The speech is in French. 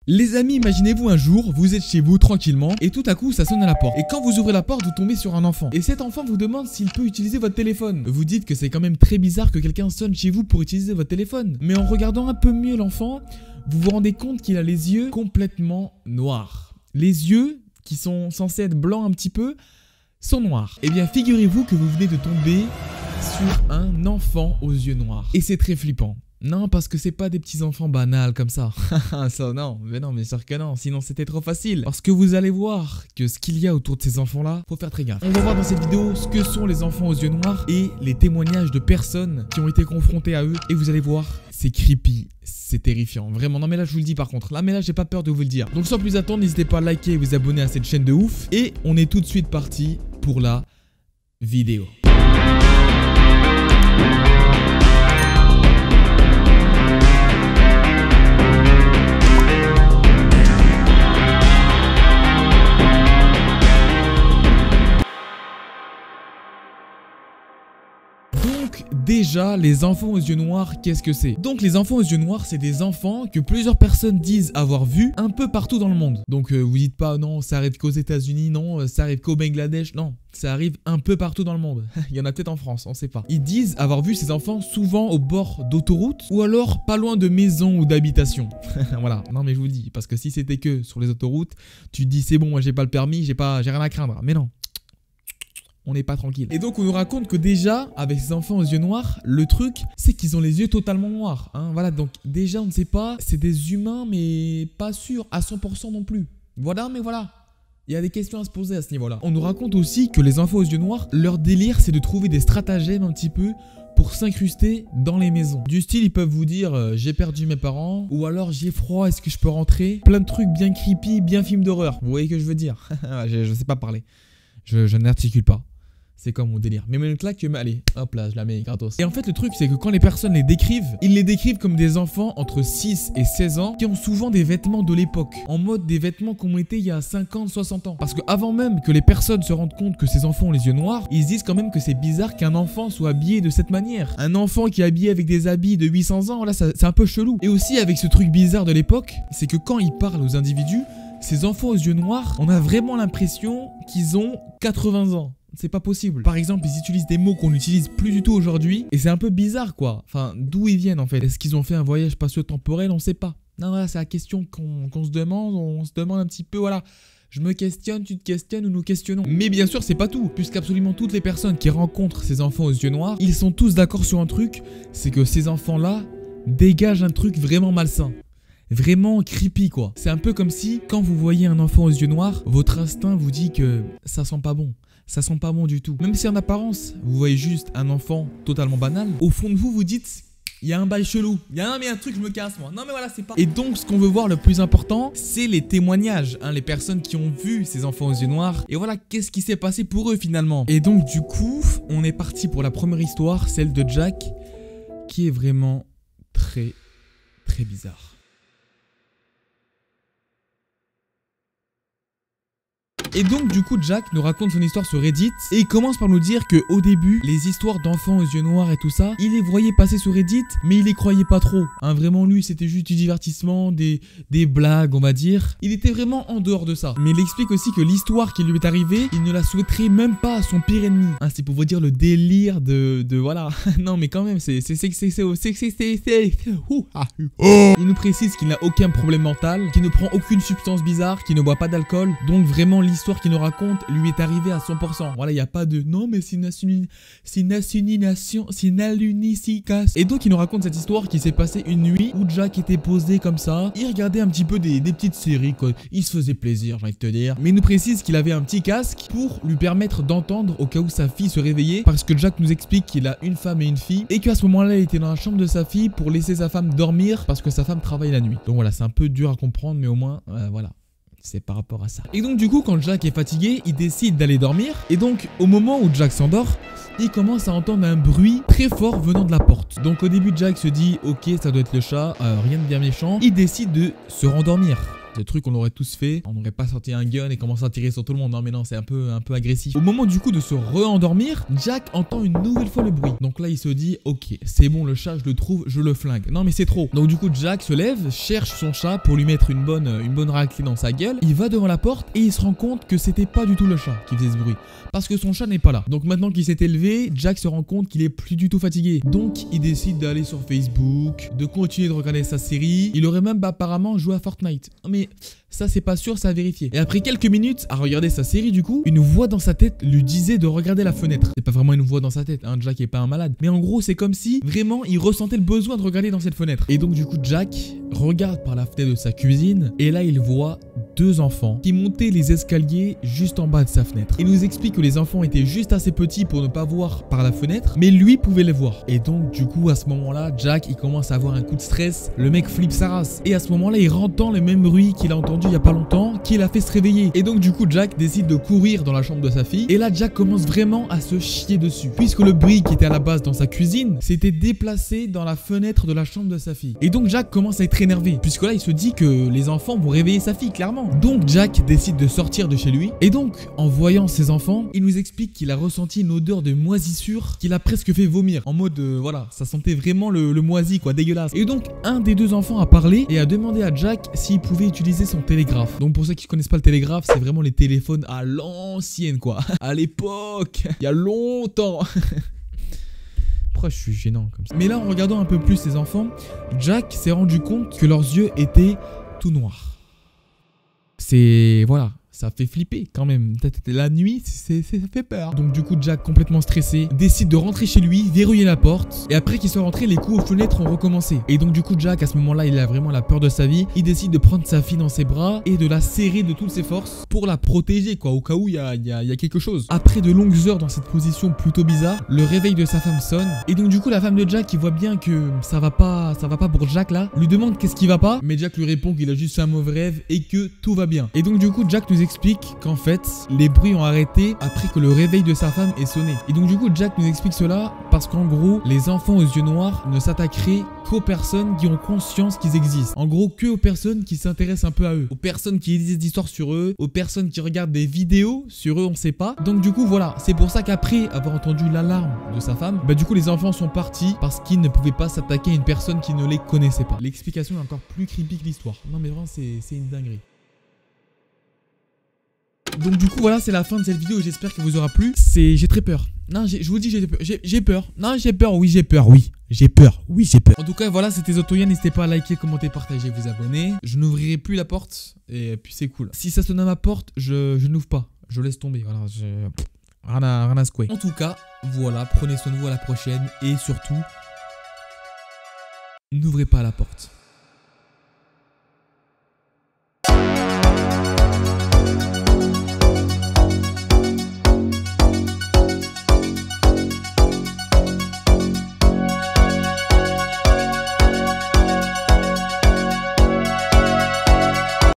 Les amis, imaginez-vous un jour, vous êtes chez vous tranquillement et tout à coup ça sonne à la porte. Et quand vous ouvrez la porte, vous tombez sur un enfant. Et cet enfant vous demande s'il peut utiliser votre téléphone. Vous dites que c'est quand même très bizarre que quelqu'un sonne chez vous pour utiliser votre téléphone. Mais en regardant un peu mieux l'enfant, vous vous rendez compte qu'il a les yeux complètement noirs. Les yeux, qui sont censés être blancs un petit peu, sont noirs. Eh bien, figurez-vous que vous venez de tomber sur un enfant aux yeux noirs. Et c'est très flippant. Non, parce que c'est pas des petits enfants banals comme ça. Ça, non, mais sûr que non, sinon c'était trop facile. Parce que vous allez voir que ce qu'il y a autour de ces enfants-là, faut faire très gaffe. On va voir dans cette vidéo ce que sont les enfants aux yeux noirs et les témoignages de personnes qui ont été confrontées à eux. Et vous allez voir, c'est creepy, c'est terrifiant. Vraiment, non mais là je vous le dis par contre. Là, mais là j'ai pas peur de vous le dire. Donc sans plus attendre, n'hésitez pas à liker et vous abonner à cette chaîne de ouf. Et on est tout de suite parti pour la vidéo. Déjà, les enfants aux yeux noirs, qu'est-ce que c'est? Donc les enfants aux yeux noirs, c'est des enfants que plusieurs personnes disent avoir vus un peu partout dans le monde. Donc vous dites pas non, ça arrive qu'aux États-Unis, non, ça arrive qu'au Bangladesh, non. Ça arrive un peu partout dans le monde. Il y en a peut-être en France, on sait pas. Ils disent avoir vu ces enfants souvent au bord d'autoroutes ou alors pas loin de maisons ou d'habitations. Voilà, non mais je vous le dis, parce que si c'était que sur les autoroutes, tu te dis c'est bon, moi j'ai pas le permis, j'ai rien à craindre. Mais non. On n'est pas tranquille. Et donc on nous raconte que déjà, avec ces enfants aux yeux noirs, le truc, c'est qu'ils ont les yeux totalement noirs. Hein. Voilà, donc déjà on ne sait pas, c'est des humains, mais pas sûr à 100% non plus. Voilà, mais voilà. Il y a des questions à se poser à ce niveau-là. On nous raconte aussi que les enfants aux yeux noirs, leur délire, c'est de trouver des stratagèmes un petit peu pour s'incruster dans les maisons. Du style, ils peuvent vous dire j'ai perdu mes parents, ou alors j'ai froid, est-ce que je peux rentrer? Plein de trucs bien creepy, bien film d'horreur. Vous voyez ce que je veux dire? Je sais pas parler. Je n'articule pas. C'est comme mon délire. Mais une claque, allez, hop là, je la mets gratos. Et en fait, le truc, c'est que quand les personnes les décrivent, ils les décrivent comme des enfants entre 6 et 16 ans qui ont souvent des vêtements de l'époque. En mode des vêtements qui ont été il y a 50, 60 ans. Parce que avant même que les personnes se rendent compte que ces enfants ont les yeux noirs, ils se disent quand même que c'est bizarre qu'un enfant soit habillé de cette manière. Un enfant qui est habillé avec des habits de 800 ans, là, c'est un peu chelou. Et aussi, avec ce truc bizarre de l'époque, c'est que quand ils parlent aux individus, ces enfants aux yeux noirs, on a vraiment l'impression qu'ils ont 80 ans. C'est pas possible. Par exemple, ils utilisent des mots qu'on n'utilise plus du tout aujourd'hui. Et c'est un peu bizarre, quoi. Enfin, d'où ils viennent, en fait. Est-ce qu'ils ont fait un voyage spatio-temporel? On sait pas. Non, voilà, c'est la question qu'on se demande. On se demande un petit peu, voilà. Je me questionne, tu te questionnes ou nous questionnons. Mais bien sûr, c'est pas tout. Puisqu'absolument toutes les personnes qui rencontrent ces enfants aux yeux noirs, ils sont tous d'accord sur un truc. C'est que ces enfants-là dégagent un truc vraiment malsain. Vraiment creepy, quoi. C'est un peu comme si, quand vous voyez un enfant aux yeux noirs, votre instinct vous dit que ça sent pas bon. Ça sent pas bon du tout. Même si en apparence, vous voyez juste un enfant totalement banal, au fond de vous, vous dites, il y a un bail chelou. Il y a un truc, je me casse, moi. Non, mais voilà, c'est pas... Et donc, ce qu'on veut voir le plus important, c'est les témoignages. Hein, les personnes qui ont vu ces enfants aux yeux noirs. Et voilà, qu'est-ce qui s'est passé pour eux, finalement. Et donc, du coup, on est parti pour la première histoire, celle de Jack, qui est vraiment très, très bizarre. Et donc du coup Jack nous raconte son histoire sur Reddit et il commence par nous dire que au début les histoires d'enfants aux yeux noirs et tout ça, il les voyait passer sur Reddit mais il les croyait pas trop. Hein, vraiment lui c'était juste du divertissement, des blagues on va dire. Il était vraiment en dehors de ça. Mais il explique aussi que l'histoire qui lui est arrivée, il ne la souhaiterait même pas à son pire ennemi. Hein, c'est pour vous dire le délire de voilà. Non mais quand même il nous précise qu'il n'a aucun problème mental, qu'il ne prend aucune substance bizarre, qu'il ne boit pas d'alcool. Donc vraiment l'histoire qu'il nous raconte lui est arrivée à 100%. Voilà, il n'y a pas de non, mais c'est une alunication. Et donc, il nous raconte cette histoire qui s'est passée une nuit où Jack était posé comme ça. Il regardait un petit peu des petites séries, quoi. Il se faisait plaisir, j'ai envie de te dire. Mais il nous précise qu'il avait un petit casque pour lui permettre d'entendre au cas où sa fille se réveillait. Parce que Jack nous explique qu'il a une femme et une fille. Et qu'à ce moment-là, il était dans la chambre de sa fille pour laisser sa femme dormir parce que sa femme travaille la nuit. Donc voilà, c'est un peu dur à comprendre, mais au moins, voilà. C'est par rapport à ça. Et donc du coup quand Jack est fatigué, il décide d'aller dormir. Et donc au moment où Jack s'endort, il commence à entendre un bruit très fort venant de la porte. Donc au début Jack se dit ok ça doit être le chat, rien de bien méchant. Il décide de se rendormir. Le truc on l'aurait tous fait, on n'aurait pas sorti un gun et commencé à tirer sur tout le monde. Non mais non, c'est un peu agressif. Au moment du coup de se re-endormir, Jack entend une nouvelle fois le bruit. Donc là il se dit ok, c'est bon, le chat je le trouve, je le flingue. Non mais c'est trop. Donc du coup Jack se lève, cherche son chat pour lui mettre une bonne raclée dans sa gueule. Il va devant la porte et il se rend compte que c'était pas du tout le chat qui faisait ce bruit, parce que son chat n'est pas là. Donc maintenant qu'il s'est élevé, Jack se rend compte qu'il est plus du tout fatigué. Donc il décide d'aller sur Facebook, de continuer de regarder sa série. Il aurait même apparemment joué à Fortnite. Mais ça c'est pas sûr, ça à vérifier. Et après quelques minutes à regarder sa série du coup, une voix dans sa tête lui disait de regarder la fenêtre. C'est pas vraiment une voix dans sa tête, hein, Jack est pas un malade. Mais en gros c'est comme si vraiment il ressentait le besoin de regarder dans cette fenêtre. Et donc du coup Jack regarde par la fenêtre de sa cuisine et là il voit deux enfants qui montaient les escaliers juste en bas de sa fenêtre. Il nous explique que les enfants étaient juste assez petits pour ne pas voir par la fenêtre, mais lui pouvait les voir. Et donc du coup à ce moment-là, Jack il commence à avoir un coup de stress, le mec flippe sa race. Et à ce moment-là il entend le même bruit qu'il a entendu il y a pas longtemps, qui l'a fait se réveiller. Et donc du coup Jack décide de courir dans la chambre de sa fille. Et là Jack commence vraiment à se chier dessus, puisque le bruit qui était à la base dans sa cuisine s'était déplacé dans la fenêtre de la chambre de sa fille. Et donc Jack commence à être énervé, puisque là il se dit que les enfants vont réveiller sa fille clairement. Donc Jack décide de sortir de chez lui. Et donc en voyant ses enfants, il nous explique qu'il a ressenti une odeur de moisissure qu'il a presque fait vomir. En mode voilà, ça sentait vraiment le moisi quoi, dégueulasse. Et donc un des deux enfants a parlé et a demandé à Jack s'il pouvait utiliser son télégraphe. Donc pour ceux qui connaissent pas le télégraphe, c'est vraiment les téléphones à l'ancienne quoi. À l'époque, il y a longtemps. Pourquoi je suis gênant comme ça? Mais là en regardant un peu plus ses enfants, Jack s'est rendu compte que leurs yeux étaient tout noirs. C'est... voilà. Ça fait flipper quand même. La nuit, ça fait peur. Donc du coup, Jack, complètement stressé, décide de rentrer chez lui, verrouiller la porte. Et après qu'il soit rentré, les coups aux fenêtres ont recommencé. Et donc du coup, Jack, à ce moment-là, il a vraiment la peur de sa vie. Il décide de prendre sa fille dans ses bras et de la serrer de toutes ses forces pour la protéger, quoi, au cas où il y a quelque chose. Après de longues heures dans cette position plutôt bizarre, le réveil de sa femme sonne. Et donc du coup, la femme de Jack, qui voit bien que ça va pas pour Jack là, lui demande qu'est-ce qui va pas. Mais Jack lui répond qu'il a juste fait un mauvais rêve et que tout va bien. Et donc du coup, Jack nous explique qu'en fait les bruits ont arrêté après que le réveil de sa femme ait sonné. Et donc du coup Jack nous explique cela parce qu'en gros les enfants aux yeux noirs ne s'attaqueraient qu'aux personnes qui ont conscience qu'ils existent. En gros que aux personnes qui s'intéressent un peu à eux, aux personnes qui lisent des histoires sur eux, aux personnes qui regardent des vidéos sur eux, on sait pas. Donc du coup voilà, c'est pour ça qu'après avoir entendu l'alarme de sa femme, bah du coup les enfants sont partis parce qu'ils ne pouvaient pas s'attaquer à une personne qui ne les connaissait pas. L'explication est encore plus creepy que l'histoire. Non mais vraiment c'est une dinguerie. Donc du coup voilà, c'est la fin de cette vidéo, j'espère qu'elle vous aura plu. J'ai très peur. Non, je vous dis j'ai peur. Non, j'ai peur, oui j'ai peur, oui. J'ai peur, oui j'ai peur. En tout cas voilà, c'était Zotoyan, n'hésitez pas à liker, commenter, partager, vous abonner. Je n'ouvrirai plus la porte et puis c'est cool. Si ça sonne à ma porte, je n'ouvre pas, je laisse tomber, voilà, rien à secouer. En tout cas, voilà, prenez soin de vous, à la prochaine et surtout, n'ouvrez pas la porte.